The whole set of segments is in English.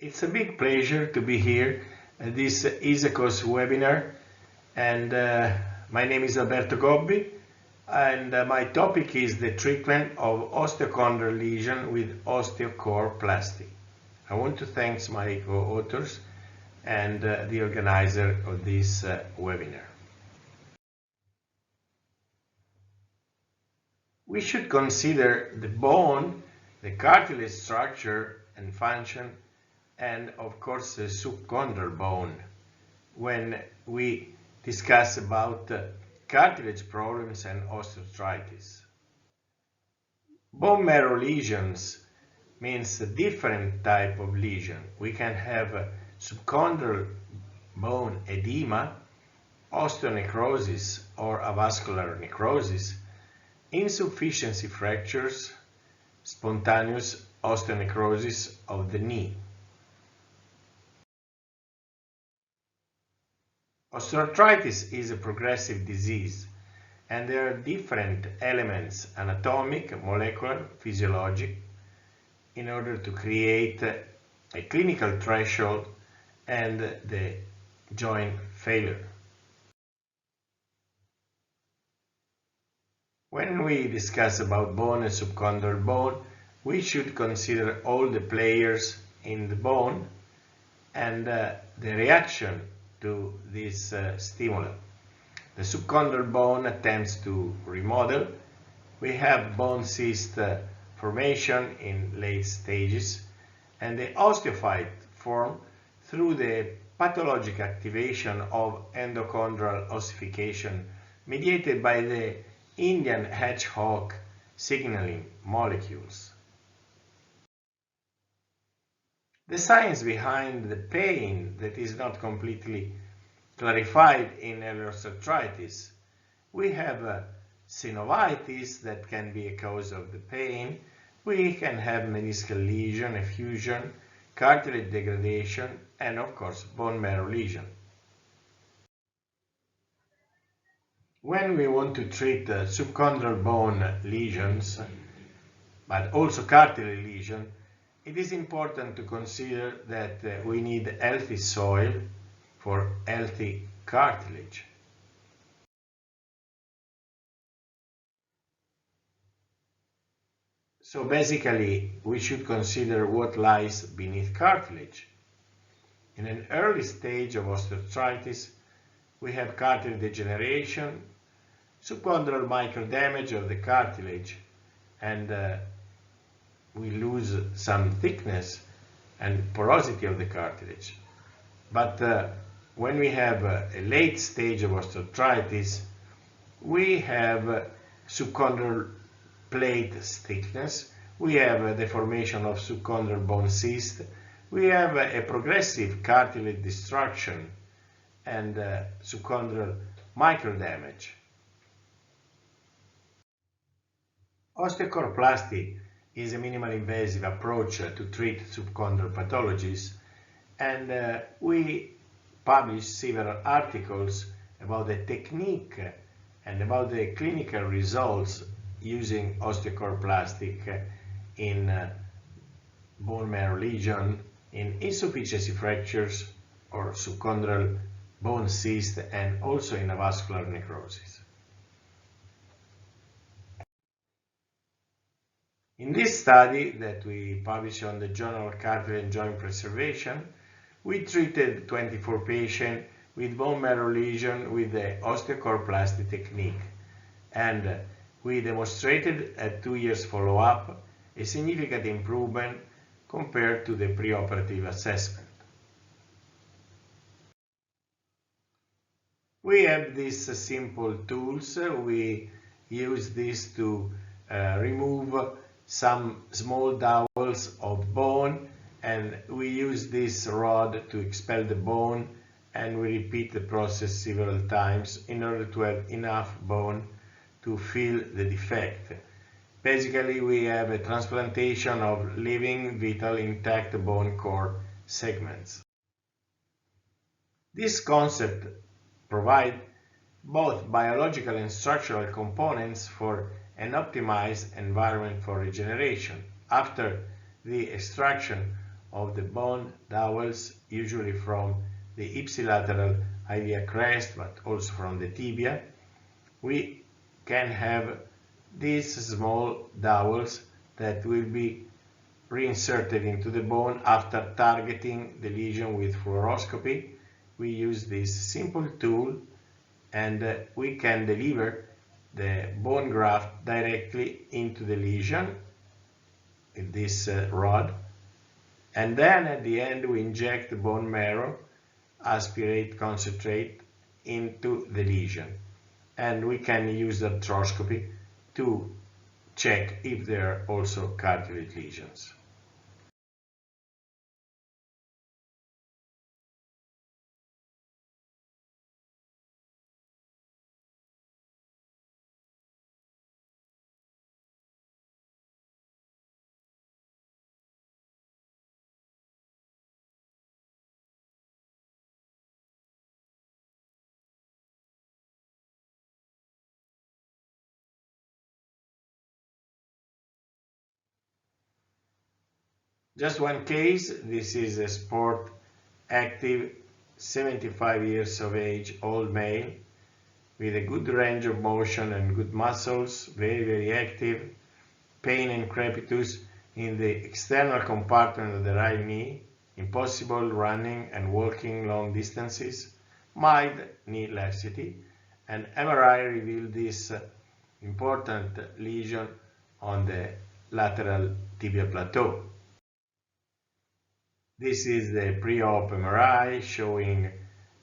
It's a big pleasure to be here at this ISAKOS webinar, and my name is Dr.Gobbi, and my topic is the treatment of osteochondral lesion with osteochondroplasty. I want to thank my co-authors and the organizer of this webinar. We should consider the bone, the cartilage structure and function, and of course the subchondral bone when we discuss about cartilage problems and osteoarthritis. Bone marrow lesions means a different type of lesion. We can have subchondral bone edema, osteonecrosis or avascular necrosis, insufficiency fractures, spontaneous osteonecrosis of the knee. Osteoarthritis is a progressive disease, and there are different elements, anatomic, molecular, physiologic, in order to create a clinical threshold and the joint failure. When we discuss about bone and subchondral bone, we should consider all the players in the bone and the reaction to this stimulant. The subchondral bone attempts to remodel. We have bone cyst formation in late stages, and the osteophyte form through the pathologic activation of endochondral ossification mediated by the Indian hedgehog signaling molecules. The science behind the pain that is not completely clarified in osteoarthritis. We have synovitis that can be a cause of the pain. We can have meniscal lesion, effusion, cartilage degradation, and of course bone marrow lesion. When we want to treat subchondral bone lesions, but also cartilage lesion, it is important to consider that we need healthy soil for healthy cartilage. So basically, we should consider what lies beneath cartilage. In an early stage of osteoarthritis, we have cartilage degeneration, subchondral microdamage of the cartilage, and we lose some thickness and porosity of the cartilage. But when we have a late stage of osteoarthritis, we have subchondral plate thickness, we have the formation of subchondral bone cyst, we have a progressive cartilage destruction and subchondral microdamage. Osteochondroplasty is a minimally invasive approach to treat subchondral pathologies, and we publish several articles about the technique and about the clinical results using osteochondroplastic in bone marrow lesion, in insufficiency fractures or subchondral bone cyst, and also in avascular necrosis. In this study that we published on the Journal of Cartilage and Joint Preservation, we treated 24 patients with bone marrow lesion with the osteochondroplasty technique, and we demonstrated at 2 years follow-up a significant improvement compared to the preoperative assessment. We have these simple tools. We use this to remove some small dowels of bone, and we use this rod to expel the bone, and we repeat the process several times in order to have enough bone to fill the defect. Basically, we have a transplantation of living, vital, intact bone core segments. This concept provides both biological and structural components for an optimized environment for regeneration after the extraction of the bone dowels, usually from the ipsilateral iliac crest, but also from the tibia, we can have these small dowels that will be reinserted into the bone after targeting the lesion with fluoroscopy. We use this simple tool and we can deliver the bone graft directly into the lesion in this rod, and then at the end we inject the bone marrow, aspirate concentrate into the lesion, and we can use the arthroscopy to check if there are also cartilage lesions. Just one case. This is a sport active 75 years of age old male with a good range of motion and good muscles, very active, pain and crepitus in the external compartment of the right knee, impossible running and walking long distances, mild knee laxity, and MRI revealed this important lesion on the lateral tibial plateau. This is the pre-op MRI showing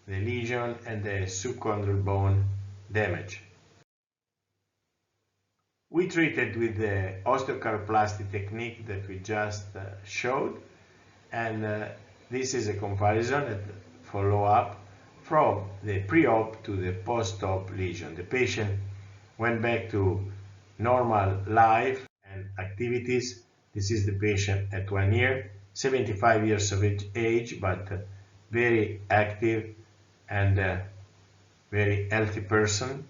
the lesion and the subchondral bone damage. We treated with the osteocaroplasty technique that we just showed, and this is a comparison at follow-up from the pre-op to the post-op lesion. The patient went back to normal life and activities. This is the patient at 1 year, 75 years of age, but very active and very healthy person,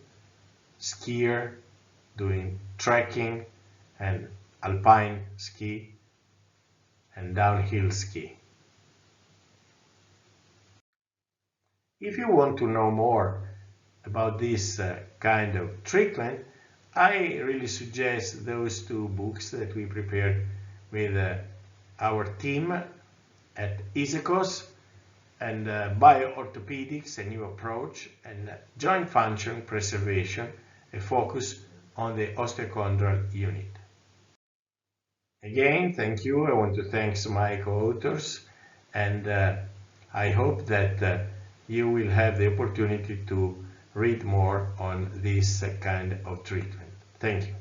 skier, doing trekking and alpine ski and downhill ski. If you want to know more about this kind of treatment, I really suggest those two books that we prepared with our team at ISAKOS, and bio-orthopaedics, a new approach, and joint function preservation, a focus on the osteochondral unit. Again, thank you. I want to thank my co-authors, and I hope that you will have the opportunity to read more on this kind of treatment. Thank you.